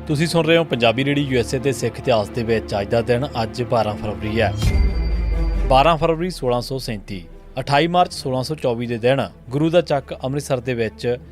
ਤੁਸੀਂ ਸੁਣ ਰਹੇ ਹੋ ਪੰਜਾਬੀ ਰੇਡੀਓ USA ਤੇ ਸਿੱਖ ਇਤਿਹਾਸ ਦੇ ਵਿੱਚ ਅੱਜ ਦਾ ਦਿਨ ਅੱਜ 12 ਫਰਵਰੀ ਹੈ। 12 ਫਰਵਰੀ 1637 28 ਮਾਰਚ 1624 ਦੇ ਦਿਨ ਗੁਰੂ ਦਾ ਚੱਕ ਅੰਮ੍ਰਿਤਸਰ ਦੇ ਵਿੱਚ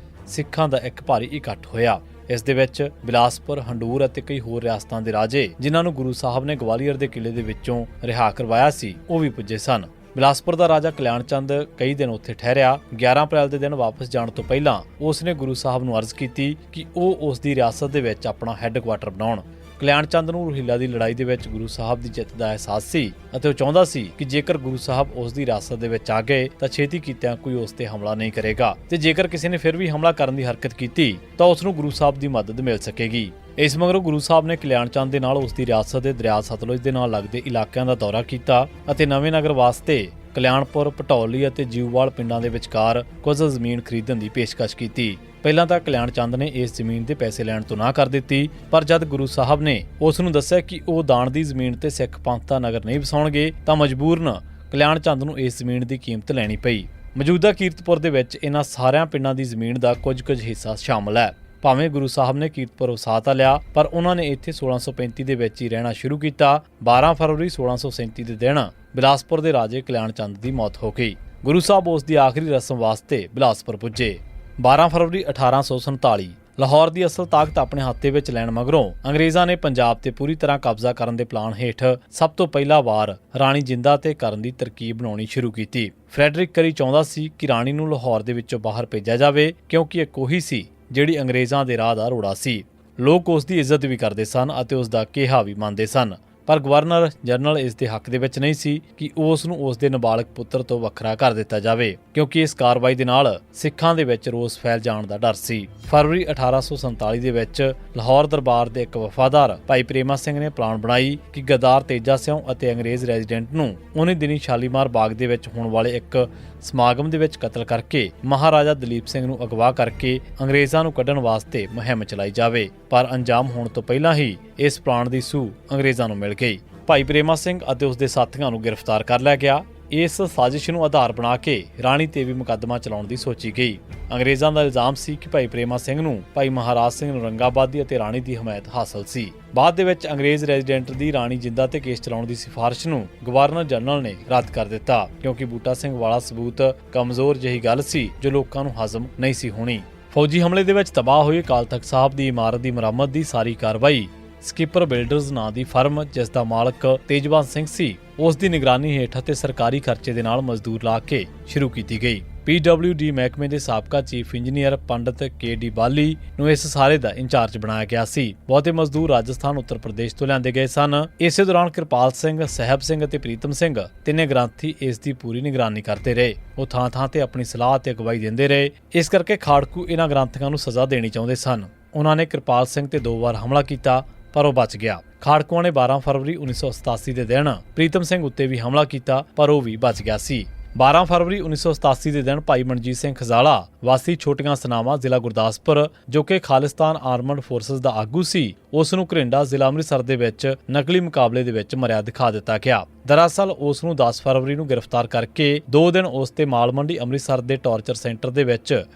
ਸਿੱਖਾਂ ਦਾ ਇੱਕ ਭਾਰੀ ਇਕੱਠ ਹੋਇਆ। ਇਸ ਦੇ ਵਿੱਚ ਬਿਲਾਸਪੁਰ, ਹੰਡੂਰ ਅਤੇ ਕਈ ਹੋਰ ਰਿਆਸਤਾਂ ਦੇ ਰਾਜੇ ਜਿਨ੍ਹਾਂ ਨੂੰ ਗੁਰੂ ਸਾਹਿਬ ਨੇ ਗਵਾਲੀਅਰ ਦੇ ਕਿਲੇ ਦੇ ਵਿੱਚੋਂ ਰਿਹਾ ਕਰਵਾਇਆ ਸੀ ਉਹ ਵੀ ਪੁੱਜੇ ਸਨ। ਬਿਲਾਸਪੁਰ ਦਾ ਰਾਜਾ ਕਲਿਆਣ ਚੰਦ ਕਈ ਦਿਨ ਉੱਥੇ ਠਹਿਰਿਆ। 11 ਅਪ੍ਰੈਲ ਦੇ ਦਿਨ ਵਾਪਸ ਜਾਣ ਤੋਂ ਪਹਿਲਾਂ ਉਸ ਨੇ ਗੁਰੂ ਸਾਹਿਬ ਨੂੰ ਅਰਜ਼ ਕੀਤੀ ਕਿ ਉਹ ਉਸ ਦੀ ਰਿਆਸਤ ਦੇ ਵਿੱਚ ਆਪਣਾ ਹੈੱਡਕੁਆਟਰ ਬਣਾਉਣ। ਕਲਿਆਣ ਚੰਦ ਨੂੰ ਰੋਹਿਲਾ ਦੀ ਲੜਾਈ ਦੇ ਵਿੱਚ ਗੁਰੂ ਸਾਹਿਬ ਦੀ ਜਿੱਤ ਦਾ ਅਹਿਸਾਸ ਸੀ ਅਤੇ ਉਹ ਚਾਹੁੰਦਾ ਸੀ ਕਿ ਜੇਕਰ ਗੁਰੂ ਸਾਹਿਬ ਉਸ ਦੀ ਰਿਆਸਤ ਦੇ ਵਿੱਚ ਆ ਗਏ ਤਾਂ ਛੇਤੀ ਕੀਤਿਆਂ ਕੋਈ ਉਸ ਤੇ ਹਮਲਾ ਨਹੀਂ ਕਰੇਗਾ ਤੇ ਜੇਕਰ ਕਿਸੇ ਨੇ ਫਿਰ ਵੀ ਹਮਲਾ ਕਰਨ ਦੀ ਹਰਕਤ ਕੀਤੀ ਤਾਂ ਉਸ ਨੂੰ ਗੁਰੂ ਸਾਹਿਬ ਦੀ ਮਦਦ ਮਿਲ ਸਕੇਗੀ। ਇਸ ਮਗਰੋਂ ਗੁਰੂ ਸਾਹਿਬ ਨੇ ਕਲਿਆਣ ਚੰਦ ਦੇ ਨਾਲ ਉਸ ਦੀ ਰਿਆਸਤ ਦੇ ਦਰਿਆ ਸਤਲੁਜ ਦੇ ਨਾਲ ਲੱਗਦੇ ਇਲਾਕਿਆਂ ਦਾ ਦੌਰਾ ਕੀਤਾ ਅਤੇ ਨਵੇਂ ਨਗਰ ਵਾਸਤੇ ਕਲਿਆਣਪੁਰ, ਭਟੌਲੀ ਅਤੇ ਜੀਵਵਾਲ ਪਿੰਡਾਂ ਦੇ ਵਿਚਕਾਰ ਕੁਝ ਜ਼ਮੀਨ ਖਰੀਦਣ ਦੀ ਪੇਸ਼ਕਸ਼ ਕੀਤੀ। ਪਹਿਲਾਂ ਤਾਂ ਕਲਿਆਣ ਚੰਦ ਨੇ ਇਸ ਜ਼ਮੀਨ ਦੇ ਪੈਸੇ ਲੈਣ ਤੋਂ ਨਾ ਕਰ ਦਿੱਤੀ, ਪਰ ਜਦ ਗੁਰੂ ਸਾਹਿਬ ਨੇ ਉਸ ਨੂੰ ਦੱਸਿਆ ਕਿ ਉਹ ਦਾਨ ਦੀ ਜ਼ਮੀਨ ਤੇ ਸਿੱਖ ਪੰਥ ਦਾ ਨਗਰ ਨਹੀਂ ਵਸਾਉਣਗੇ ਤਾਂ ਮਜਬੂਰਨ ਕਲਿਆਣ ਚੰਦ ਨੂੰ ਇਸ ਜ਼ਮੀਨ ਦੀ ਕੀਮਤ ਲੈਣੀ ਪਈ। ਮੌਜੂਦਾ ਕੀਰਤਪੁਰ ਦੇ ਵਿੱਚ ਇਹਨਾਂ ਸਾਰਿਆਂ ਪਿੰਡਾਂ ਦੀ ਜ਼ਮੀਨ ਦਾ ਕੁਝ ਹਿੱਸਾ ਸ਼ਾਮਲ ਹੈ। ਭਾਵੇਂ ਗੁਰੂ ਸਾਹਿਬ ਨੇ ਕੀਰਤਪੁਰ ਵਸਾ ਤਾਂ ਲਿਆ, ਪਰ ਉਹਨਾਂ ਨੇ ਇੱਥੇ 1635 ਦੇ ਵਿੱਚ ਹੀ ਰਹਿਣਾ ਸ਼ੁਰੂ ਕੀਤਾ। 12 ਫਰਵਰੀ 1637 ਦੇ ਦਿਨ ਬਿਲਾਸਪੁਰ ਦੇ ਰਾਜੇ ਕਲਿਆਣ ਚੰਦ ਦੀ ਮੌਤ ਹੋ ਗਈ। ਗੁਰੂ ਸਾਹਿਬ ਉਸ ਦੀ ਆਖਰੀ ਰਸਮ ਵਾਸਤੇ ਬਿਲਾਸਪੁਰ ਪੁੱਜੇ। 12 ਫਰਵਰੀ 1847 ਲਾਹੌਰ ਦੀ ਅਸਲ ਤਾਕਤ ਆਪਣੇ ਹੱਥ ਦੇ ਵਿੱਚ ਲੈਣ ਮਗਰੋਂ ਅੰਗਰੇਜ਼ਾਂ ਨੇ ਪੰਜਾਬ ਤੇ ਪੂਰੀ ਤਰ੍ਹਾਂ ਕਬਜ਼ਾ ਕਰਨ ਦੇ ਪਲਾਨ ਹੇਠ ਸਭ ਤੋਂ ਪਹਿਲਾ ਵਾਰ ਰਾਣੀ ਜਿੰਦਾ ਤੇ ਕਰਨ ਦੀ ਤਰਕੀਬ ਬਣਾਉਣੀ ਸ਼ੁਰੂ ਕੀਤੀ। ਫਰੈਡਰਿਕ ਕਰੀ ਚਾਹੁੰਦਾ ਸੀ ਕਿ ਰਾਣੀ ਨੂੰ ਲਾਹੌਰ ਦੇ ਵਿੱਚੋਂ ਬਾਹਰ ਭੇਜਿਆ ਜਾਵੇ ਕਿਉਂਕਿ ਇਹ ਉਹੀ ਸੀ ਜਿਹੜੀ ਅੰਗਰੇਜ਼ਾਂ ਦੇ ਰਾਹ ਦਾ ਰੋੜਾ ਸੀ। ਲੋਕ ਉਸ ਦੀ ਇੱਜ਼ਤ ਵੀ ਕਰਦੇ ਸਨ ਅਤੇ ਉਸ ਦਾ ਕਿਹਾ ਵੀ ਮੰਨਦੇ ਸਨ, ਪਰ ਗਵਰਨਰ ਜਨਰਲ ਇਸ ਦੇ ਹੱਕ ਦੇ ਵਿੱਚ ਨਹੀਂ ਸੀ ਕਿ ਉਸ ਨੂੰ ਉਸ ਦੇ ਨਾਬਾਲਗ ਪੁੱਤਰ ਤੋਂ ਵੱਖਰਾ ਕਰ ਦਿੱਤਾ ਜਾਵੇ, ਕਿਉਂਕਿ ਇਸ ਕਾਰਵਾਈ ਦੇ ਨਾਲ ਸਿੱਖਾਂ ਦੇ ਵਿੱਚ ਰੋਸ ਫੈਲ ਜਾਣ ਦਾ ਡਰ ਸੀ। ਫਰਵਰੀ 1847 ਦੇ ਵਿੱਚ ਲਾਹੌਰ ਦਰਬਾਰ ਦੇ ਇੱਕ ਵਫਾਦਾਰ ਭਾਈ ਪ੍ਰੇਮਾ ਸਿੰਘ ਨੇ ਪਲਾਨ ਬਣਾਈ ਕਿ ਗਦਾਰ ਤੇਜਾ ਸਿਉ ਅਤੇ ਅੰਗਰੇਜ਼ ਰੈਜ਼ੀਡੈਂਟ ਨੂੰ ਉਹਨੇ ਦਿਨੀ ਸ਼ਾਲੀਮਾਰ ਬਾਗ ਦੇ ਵਿੱਚ ਹੋਣ ਵਾਲੇ ਇੱਕ ਸਮਾਗਮ ਦੇ ਵਿੱਚ ਕਤਲ ਕਰਕੇ ਮਹਾਰਾਜਾ ਦਲੀਪ ਸਿੰਘ ਨੂੰ ਅਗਵਾ ਕਰਕੇ ਅੰਗਰੇਜ਼ਾਂ ਨੂੰ ਕੱਢਣ ਵਾਸਤੇ ਮੁਹਿੰਮ ਚਲਾਈ ਜਾਵੇ। ਪਰ ਅੰਜਾਮ ਹੋਣ ਤੋਂ ਪਹਿਲਾਂ ਹੀ ਇਸ ਪਲਾਨ ਦੀ ਸੂਹ ਅੰਗਰੇਜ਼ਾਂ ਨੂੰ ਮਿਲ ਗਈ। ਭਾਈ ਪ੍ਰੇਮਾ ਸਿੰਘ ਅਤੇ ਉਸ ਦੇ ਸਾਥੀਆਂ ਨੂੰ ਗ੍ਰਿਫਤਾਰ ਕਰ ਲਿਆ ਗਿਆ। ਇਸ ਸਾਜ਼ਿਸ਼ ਨੂੰ ਆਧਾਰ ਬਣਾ ਕੇ ਰਾਣੀ ਤੇ ਵੀ ਮੁਕੱਦਮਾ ਚਲਾਉਣ ਦੀ ਸੋਚੀ ਗਈ। ਅੰਗਰੇਜ਼ਾਂ ਦਾ ਇਲਜ਼ਾਮ ਸੀ ਕਿ ਭਾਈ ਪ੍ਰੇਮਾ ਸਿੰਘ ਨੂੰ ਭਾਈ ਮਹਾਰਾਜ ਸਿੰਘ ਔਰੰਗਾਬਾਦੀ ਅਤੇ ਰਾਣੀ ਦੀ ਹਮਾਇਤ ਹਾਸਲ ਸੀ। ਬਾਅਦ ਦੇ ਵਿੱਚ ਅੰਗਰੇਜ਼ ਰੈਜ਼ੀਡੈਂਟ ਦੀ ਰਾਣੀ ਜਿੰਦਾ ਤੇ ਕੇਸ ਚਲਾਉਣ ਦੀ ਸਿਫਾਰਿਸ਼ ਨੂੰ ਗਵਰਨਰ ਜਨਰਲ ਨੇ ਰੱਦ ਕਰ ਦਿੱਤਾ, ਕਿਉਂਕਿ ਬੂਟਾ ਸਿੰਘ ਵਾਲਾ ਸਬੂਤ ਕਮਜ਼ੋਰ ਜਿਹੀ ਗੱਲ ਸੀ ਜੋ ਲੋਕਾਂ ਨੂੰ ਹਜ਼ਮ ਨਹੀਂ ਸੀ ਹੋਣੀ। ਫੌਜੀ ਹਮਲੇ ਦੇ ਵਿੱਚ ਤਬਾਹ ਹੋਏ ਅਕਾਲ ਤਖ਼ਤ ਸਾਹਿਬ ਦੀ ਇਮਾਰਤ ਦੀ ਮੁਰੰਮਤ ਦੀ ਸਾਰੀ ਕਾਰਵਾਈ ਸਕਿੱਪਰ ਬਿਲਡਰਜ਼ ਨਾਂ ਦੀ ਫਰਮ, ਜਿਸ ਦਾ ਮਾਲਕ ਤੇਜਵੰਤ ਸਿੰਘ ਸੀ, ਉਸ ਦੀ ਨਿਗਰਾਨੀ ਹੇਠ ਅਤੇ ਸਰਕਾਰੀ ਖਰਚੇ ਦੇ ਨਾਲ ਮਜ਼ਦੂਰ ਲਾ ਕੇ ਸ਼ੁਰੂ ਕੀਤੀ ਗਈ। PWD ਮਹਿਕਮੇ ਦੇ ਸਾਬਕਾ ਚੀਫ ਇੰਜੀਨੀਅਰ ਪੰਡਿਤ KD ਬਾਲੀ ਨੂੰ ਇਸ ਸਾਰੇ ਦਾ ਇੰਚਾਰਜ ਬਣਾਇਆ ਗਿਆ ਸੀ। ਬਹੁਤੇ ਮਜ਼ਦੂਰ ਰਾਜਸਥਾਨ, ਉੱਤਰ ਪ੍ਰਦੇਸ਼ ਤੋਂ ਲਿਆਂਦੇ ਗਏ ਸਨ। ਇਸੇ ਦੌਰਾਨ ਕਿਰਪਾਲ ਸਿੰਘ, ਸਹਿਬ ਸਿੰਘ ਅਤੇ ਪ੍ਰੀਤਮ ਸਿੰਘ ਤਿੰਨੇ ਗ੍ਰੰਥੀ ਇਸ ਦੀ ਪੂਰੀ ਨਿਗਰਾਨੀ ਕਰਦੇ ਰਹੇ। ਉਹ ਥਾਂ-ਥਾਂ ਤੇ ਆਪਣੀ ਸਲਾਹ ਤੇ ਅਗਵਾਈ ਦਿੰਦੇ ਰਹੇ। ਇਸ ਕਰਕੇ ਖਾੜਕੂ ਇਹਨਾਂ ਗ੍ਰੰਥੀਆਂ ਨੂੰ ਸਜ਼ਾ ਦੇਣੀ ਚਾਹੁੰਦੇ ਸਨ। ਉਹਨਾਂ ਨੇ ਕਿਰਪਾਲ ਸਿੰਘ ਤੇ 2 ਵਾਰ ਹਮਲਾ ਕੀਤਾ, ਪਰ ਉਹ ਬਚ ਗਿਆ। ਖਾੜਕੂਆਂ ਨੇ 12 ਫਰਵਰੀ 1987 ਦੇ ਦਿਨ ਪ੍ਰੀਤਮ ਸਿੰਘ ਉੱਤੇ ਵੀ ਹਮਲਾ ਕੀਤਾ, ਪਰ ਉਹ ਵੀ ਬਚ ਗਿਆ ਸੀ। 12 ਫਰਵਰੀ 1987 ਦੇ ਦਿਨ ਭਾਈ ਮਨਜੀਤ ਸਿੰਘ ਖਜ਼ਾਲਾ ਵਾਸੀ ਛੋਟੀਆਂ ਸਨਾਵਾਂ, ਜ਼ਿਲ੍ਹਾ ਗੁਰਦਾਸਪੁਰ, ਜੋ ਕਿ ਖਾਲਿਸਤਾਨ ਆਰਮਡ ਫੋਰਸਸ ਦਾ ਆਗੂ ਸੀ, ਉਸ ਨੂੰ ਘਰਿੰਡਾ, ਜ਼ਿਲ੍ਹਾ ਅੰਮ੍ਰਿਤਸਰ ਦੇ ਵਿੱਚ ਨਕਲੀ ਮੁਕਾਬਲੇ ਦੇ ਵਿੱਚ ਮਰਿਆ ਦਿਖਾ ਦਿੱਤਾ ਗਿਆ। ਦਰਅਸਲ ਉਸ ਨੂੰ 10 ਫਰਵਰੀ ਨੂੰ ਗ੍ਰਿਫਤਾਰ ਕਰਕੇ 2 ਦਿਨ ਉਸ ਤੇ ਮਾਲ ਮੰਡੀ ਅੰਮ੍ਰਿਤਸਰ ਦੇ ਟਾਰਚਰ ਸੈਂਟਰ ਦੇ ਵਿੱਚ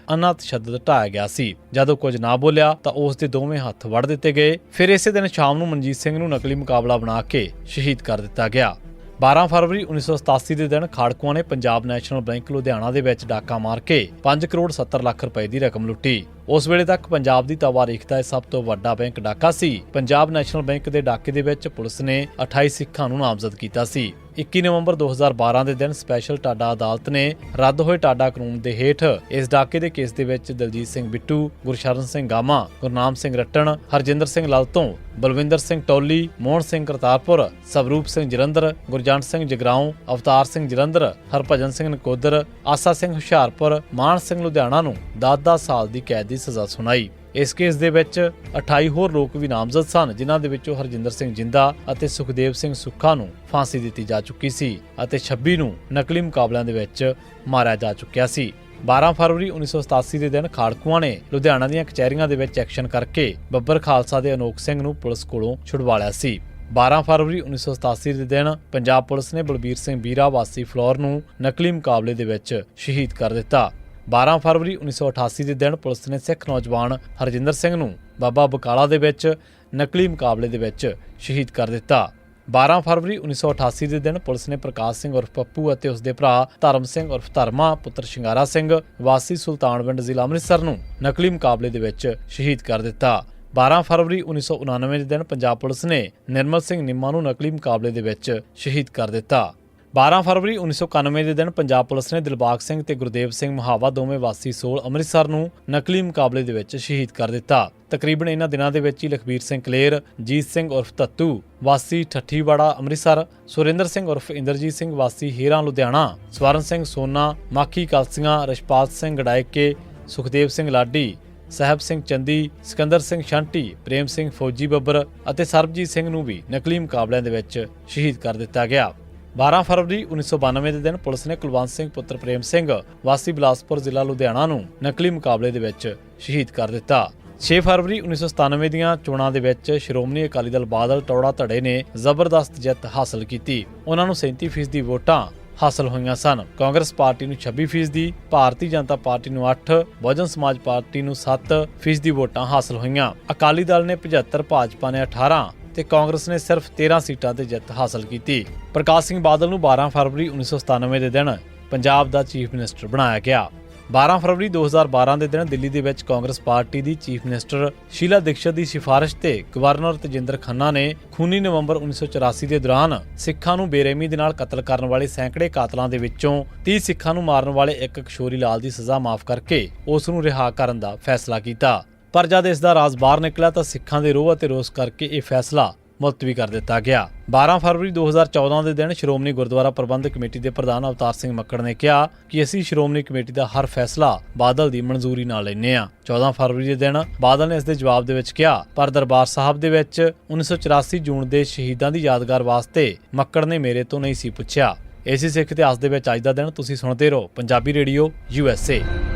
ਅੰਨਾ ਤਸ਼ੱਦਦ ਢਾਇਆ ਗਿਆ ਸੀ। ਜਦੋਂ ਕੁਝ ਨਾ ਬੋਲਿਆ ਤਾਂ ਉਸ ਦੇ ਦੋਵੇਂ ਹੱਥ ਵੱਢ ਦਿੱਤੇ ਗਏ। ਫਿਰ ਇਸੇ ਦਿਨ ਸ਼ਾਮ ਨੂੰ ਮਨਜੀਤ ਸਿੰਘ ਨੂੰ ਨਕਲੀ ਮੁਕਾਬਲਾ ਬਣਾ ਕੇ ਸ਼ਹੀਦ ਕਰ ਦਿੱਤਾ ਗਿਆ। 12 ਫਰਵਰੀ 1987 ਦੇ ਦਿਨ ਖਾੜਕੂਆਂ ਨੇ ਪੰਜਾਬ ਨੈਸ਼ਨਲ ਬੈਂਕ ਲੁਧਿਆਣਾ ਦੇ ਵਿੱਚ ਡਾਕਾ ਮਾਰ ਕੇ 5 ਕਰੋੜ 70 ਲੱਖ ਰੁਪਏ ਦੀ ਰਕਮ ਲੁੱਟੀ। ਉਸ ਵੇਲੇ ਤੱਕ ਪੰਜਾਬ ਦੀ ਤਾਰੀਖ ਦਾ ਇਹ ਸਭ ਤੋਂ ਵੱਡਾ ਬੈਂਕ ਡਾਕਾ ਸੀ। ਪੰਜਾਬ ਨੈਸ਼ਨਲ ਬੈਂਕ ਦੇ ਡਾਕੇ ਦੇ ਵਿੱਚ ਪੁਲਿਸ ਨੇ 28 ਸਿੱਖਾਂ ਨੂੰ ਨਾਮਜ਼ਦ ਕੀਤਾ ਸੀ। 21 ਨਵੰਬਰ 2012 ਦੇ ਦਿਨ ਸਪੈਸ਼ਲ ਟਾਡਾ ਅਦਾਲਤ ਨੇ ਰੱਦ ਹੋਏ ਟਾਡਾ ਕਾਨੂੰਨ ਦੇ ਹੇਠ ਇਸ ਡਾਕੇ ਦੇ ਕੇਸ ਦੇ ਵਿੱਚ ਦਲਜੀਤ ਸਿੰਘ ਬਿੱਟੂ, ਗੁਰਸ਼ਰਨ ਸਿੰਘ ਗਾਮਾ, ਗੁਰਨਾਮ ਸਿੰਘ ਰੱਟਣ, ਹਰਜਿੰਦਰ ਸਿੰਘ ਲਲਤੋਂ, ਬਲਵਿੰਦਰ ਸਿੰਘ ਟੋਲੀ, ਮੋਹਨ ਸਿੰਘ ਕਰਤਾਰਪੁਰ, ਸਵਰੂਪ ਸਿੰਘ ਜਲੰਧਰ, ਗੁਰਜੰਟ ਸਿੰਘ ਜਗਰਾਉਂ, ਅਵਤਾਰ ਸਿੰਘ ਜਲੰਧਰ, ਹਰਭਜਨ ਸਿੰਘ ਨਕੋਦਰ, ਆਸਾ ਸਿੰਘ ਹੁਸ਼ਿਆਰਪੁਰ, ਮਾਨ ਸਿੰਘ ਲੁਧਿਆਣਾ ਨੂੰ 10-10 ਸਾਲ ਦੀ ਕੈਦ ਦੀ ਸਜ਼ਾ ਸੁਣਾਈ। ਇਸ ਕੇਸ ਦੇ ਵਿੱਚ 28 ਹੋਰ ਲੋਕ ਵੀ ਨਾਮਜ਼ਦ ਸਨ, ਜਿਨ੍ਹਾਂ ਦੇ ਵਿੱਚੋਂ ਹਰਜਿੰਦਰ ਸਿੰਘ ਜਿੰਦਾ ਅਤੇ ਸੁਖਦੇਵ ਸਿੰਘ ਸੁੱਖਾ ਨੂੰ ਫਾਂਸੀ ਦਿੱਤੀ ਜਾ ਚੁੱਕੀ ਸੀ ਅਤੇ 26 ਨੂੰ ਨਕਲੀ ਮੁਕਾਬਲਿਆਂ ਦੇ ਵਿੱਚ ਮਾਰਿਆ ਜਾ ਚੁੱਕਿਆ ਸੀ। 12 ਫਰਵਰੀ 1987 ਦੇ ਦਿਨ ਖਾੜਕੂਆਂ ਨੇ ਲੁਧਿਆਣਾ ਦੀਆਂ ਕਚਹਿਰੀਆਂ ਦੇ ਵਿੱਚ ਐਕਸ਼ਨ ਕਰਕੇ ਬੱਬਰ ਖਾਲਸਾ ਦੇ ਅਨੋਖ ਸਿੰਘ ਨੂੰ ਪੁਲਿਸ ਕੋਲੋਂ ਛੁਡਵਾ ਲਿਆ ਸੀ। 12 ਫਰਵਰੀ 1987 ਦੇ ਦਿਨ ਪੰਜਾਬ ਪੁਲਿਸ ਨੇ ਬਲਬੀਰ ਸਿੰਘ ਬੀਰਾ ਵਾਸੀ ਫਲੋਰ ਨੂੰ ਨਕਲੀ ਮੁਕਾਬਲੇ ਦੇ ਵਿੱਚ ਸ਼ਹੀਦ ਕਰ ਦਿੱਤਾ। 12 ਫਰਵਰੀ 1988 ਦੇ ਦਿਨ ਪੁਲਿਸ ਨੇ ਸਿੱਖ ਨੌਜਵਾਨ ਹਰਜਿੰਦਰ ਸਿੰਘ ਨੂੰ ਬਾਬਾ ਬਕਾਲਾ ਦੇ ਵਿੱਚ ਨਕਲੀ ਮੁਕਾਬਲੇ ਦੇ ਵਿੱਚ ਸ਼ਹੀਦ ਕਰ ਦਿੱਤਾ। 12 ਫਰਵਰੀ 1988 ਦੇ ਦਿਨ ਪੁਲਿਸ ਨੇ ਪ੍ਰਕਾਸ਼ ਸਿੰਘ ਉਰਫ ਪੱਪੂ ਅਤੇ ਉਸ ਦੇ ਭਰਾ ਧਰਮ ਸਿੰਘ ਉਰਫ ਧਰਮਾ ਪੁੱਤਰ ਸ਼ਿੰਗਾਰਾ ਸਿੰਘ ਵਾਸੀ ਸੁਲਤਾਨਵਿੰਡ ਜ਼ਿਲ੍ਹਾ ਅੰਮ੍ਰਿਤਸਰ ਨੂੰ ਨਕਲੀ ਮੁਕਾਬਲੇ ਦੇ ਵਿੱਚ ਸ਼ਹੀਦ ਕਰ ਦਿੱਤਾ। 12 ਫਰਵਰੀ 1999 ਦੇ ਦਿਨ ਪੰਜਾਬ ਪੁਲਿਸ ਨੇ ਨਿਰਮਲ ਸਿੰਘ ਨਿੰਮਾ ਨੂੰ ਨਕਲੀ ਮੁਕਾਬਲੇ ਦੇ ਵਿੱਚ ਸ਼ਹੀਦ ਕਰ ਦਿੱਤਾ। 12 ਫਰਵਰੀ 1991 ਦੇ ਦਿਨ ਪੰਜਾਬ ਪੁਲਿਸ ਨੇ ਦਿਲਬਾਗ ਸਿੰਘ ਤੇ ਗੁਰਦੇਵ ਸਿੰਘ ਮਹਾਵਾ ਦੋਵੇਂ ਵਾਸੀ ਸੋਲ ਅੰਮ੍ਰਿਤਸਰ ਨੂੰ ਨਕਲੀ ਮੁਕਾਬਲੇ ਦੇ ਵਿੱਚ ਸ਼ਹੀਦ ਕਰ ਦਿੱਤਾ। ਤਕਰੀਬਨ ਇਹਨਾਂ ਦਿਨਾਂ ਦੇ ਵਿੱਚ ਹੀ ਲਖਬੀਰ ਸਿੰਘ ਕਲੇਰ, ਜੀਤ ਸਿੰਘ ਉਰਫ ਤੱਤੂ ਵਾਸੀ ਠੱਠੀਵਾੜਾ ਅੰਮ੍ਰਿਤਸਰ, ਸੁਰਿੰਦਰ ਸਿੰਘ ਉਰਫ ਇੰਦਰਜੀਤ ਸਿੰਘ ਵਾਸੀ ਹੀਰਾਂ ਲੁਧਿਆਣਾ, ਸਵਰਨ ਸਿੰਘ ਸੋਨਾ ਮਾਖੀ ਕਲਸੀਆਂ, ਰਸ਼ਪਾਲ ਸਿੰਘ ਗੜਾਇਕੇ, ਸੁਖਦੇਵ ਸਿੰਘ ਲਾਡੀ, ਸਾਹਿਬ ਸਿੰਘ ਚੰਦੀ, ਸਿਕੰਦਰ ਸਿੰਘ ਸ਼ਾਂਟੀ, ਪ੍ਰੇਮ ਸਿੰਘ ਫੌਜੀ ਬੱਬਰ ਅਤੇ ਸਰਬਜੀਤ ਸਿੰਘ ਨੂੰ ਵੀ ਨਕਲੀ ਮੁਕਾਬਲਿਆਂ ਦੇ ਵਿੱਚ ਸ਼ਹੀਦ ਕਰ ਦਿੱਤਾ ਗਿਆ। 12 ਫਰਵਰੀ 1992 ਦੇ ਦਿਨ ਪੁਲਿਸ ਨੇ ਕੁਲਵੰਤ ਸਿੰਘ ਪੁੱਤਰ ਪ੍ਰੇਮ ਸਿੰਘ ਵਾਸੀ ਬਿਲਾਸਪੁਰ ਜ਼ਿਲ੍ਹਾ ਲੁਧਿਆਣਾ ਨੂੰ ਨਕਲੀ ਮੁਕਾਬਲੇ ਦੇ ਵਿੱਚ ਸ਼ਹੀਦ ਕਰ ਦਿੱਤਾ। 6 ਫਰਵਰੀ 1997 ਦੀਆਂ ਚੋਣਾਂ ਦੇ ਵਿੱਚ ਸ਼੍ਰੋਮਣੀ ਅਕਾਲੀ ਦਲ ਬਾਦਲ ਟੌੜਾ ਧੜੇ ਨੇ ਜ਼ਬਰਦਸਤ ਜਿੱਤ ਹਾਸਲ ਕੀਤੀ। ਉਹਨਾਂ ਨੂੰ 37% ਵੋਟਾਂ ਹਾਸਲ ਹੋਈਆਂ ਸਨ। ਕਾਂਗਰਸ ਪਾਰਟੀ ਨੂੰ 26%, ਭਾਰਤੀ ਜਨਤਾ ਪਾਰਟੀ ਨੂੰ 8%, ਬਹੁਜਨ ਸਮਾਜ ਪਾਰਟੀ ਨੂੰ 7% ਵੋਟਾਂ ਹਾਸਲ ਹੋਈਆਂ। ਅਕਾਲੀ ਦਲ ਨੇ 75, ਭਾਜਪਾ ਨੇ 18 ਤੇ ਕਾਂਗਰਸ ਨੇ ਸਿਰਫ 13 ਸੀਟਾਂ ਤੇ ਜਿੱਤ ਹਾਸਲ ਕੀਤੀ। ਪ੍ਰਕਾਸ਼ ਸਿੰਘ ਬਾਦਲ ਨੂੰ 12 ਫਰਵਰੀ 1997 ਦੇ ਦਿਨ ਪੰਜਾਬ ਦਾ ਚੀਫ ਮਿਨਿਸਟਰ ਬਣਾਇਆ ਗਿਆ। 12 ਫਰਵਰੀ 2012 ਦੇ ਦਿਨ ਦਿੱਲੀ ਦੇ ਵਿੱਚ ਕਾਂਗਰਸ ਪਾਰਟੀ ਦੀ ਚੀਫ ਮਿਨਿਸਟਰ ਸ਼ੀਲਾ ਦੀਕਸ਼ਤ ਦੀ ਸਿਫਾਰਿਸ਼ ਤੇ ਗਵਰਨਰ ਤੇਜਿੰਦਰ ਖੰਨਾ ਨੇ ਖੂਨੀ ਨਵੰਬਰ 1984 ਦੇ ਦੌਰਾਨ ਸਿੱਖਾਂ ਨੂੰ ਬੇਰਹਿਮੀ ਦੇ ਨਾਲ ਕਤਲ ਕਰਨ ਵਾਲੇ ਸੈਂਕੜੇ ਕਾਤਲਾਂ ਦੇ ਵਿੱਚੋਂ 30 ਸਿੱਖਾਂ ਨੂੰ ਮਾਰਨ ਵਾਲੇ ਇੱਕ ਕਿਸ਼ੋਰੀ ਲਾਲ ਦੀ ਸਜ਼ਾ ਮਾਫ ਕਰਕੇ ਉਸ ਨੂੰ ਰਿਹਾ ਕਰਨ ਦਾ ਫੈਸਲਾ ਕੀਤਾ। ਪਰ ਜਦ ਇਸ ਦਾ ਰਾਜ਼ ਬਾਹਰ ਨਿਕਲਿਆ ਤਾਂ ਸਿੱਖਾਂ ਦੇ ਰੋਹ ਅਤੇ ਰੋਸ ਕਰਕੇ ਇਹ ਫੈਸਲਾ ਮੁਲਤਵੀ ਕਰ ਦਿੱਤਾ ਗਿਆ। 12 ਫਰਵਰੀ 2014 ਦੇ ਦਿਨ ਸ਼੍ਰੋਮਣੀ ਗੁਰਦੁਆਰਾ ਪ੍ਰਬੰਧਕ ਕਮੇਟੀ ਦੇ ਪ੍ਰਧਾਨ ਅਵਤਾਰ ਸਿੰਘ ਮੱਕੜ ਨੇ ਕਿਹਾ ਕਿ ਅਸੀਂ ਸ਼੍ਰੋਮਣੀ ਕਮੇਟੀ ਦਾ ਹਰ ਫੈਸਲਾ ਬਾਦਲ ਦੀ ਮਨਜ਼ੂਰੀ ਨਾਲ ਲੈਂਦੇ ਹਾਂ। 14 ਫਰਵਰੀ ਦੇ ਦਿਨ ਬਾਦਲ ਨੇ ਇਸ ਦੇ ਜਵਾਬ ਦੇ ਵਿੱਚ ਕਿਹਾ, ਪਰ ਦਰਬਾਰ ਸਾਹਿਬ ਦੇ ਵਿੱਚ 1984 ਜੂਨ ਦੇ ਸ਼ਹੀਦਾਂ ਦੀ ਯਾਦਗਾਰ ਵਾਸਤੇ ਮੱਕੜ ਨੇ ਮੇਰੇ ਤੋਂ ਨਹੀਂ ਸੀ ਪੁੱਛਿਆ। ਇਸੇ ਸਿੱਖ ਇਤਿਹਾਸ ਦੇ ਵਿੱਚ ਅੱਜ ਦਾ ਦਿਨ ਤੁਸੀਂ ਸੁਣਦੇ ਰਹੋ ਪੰਜਾਬੀ ਰੇਡੀਓ USA।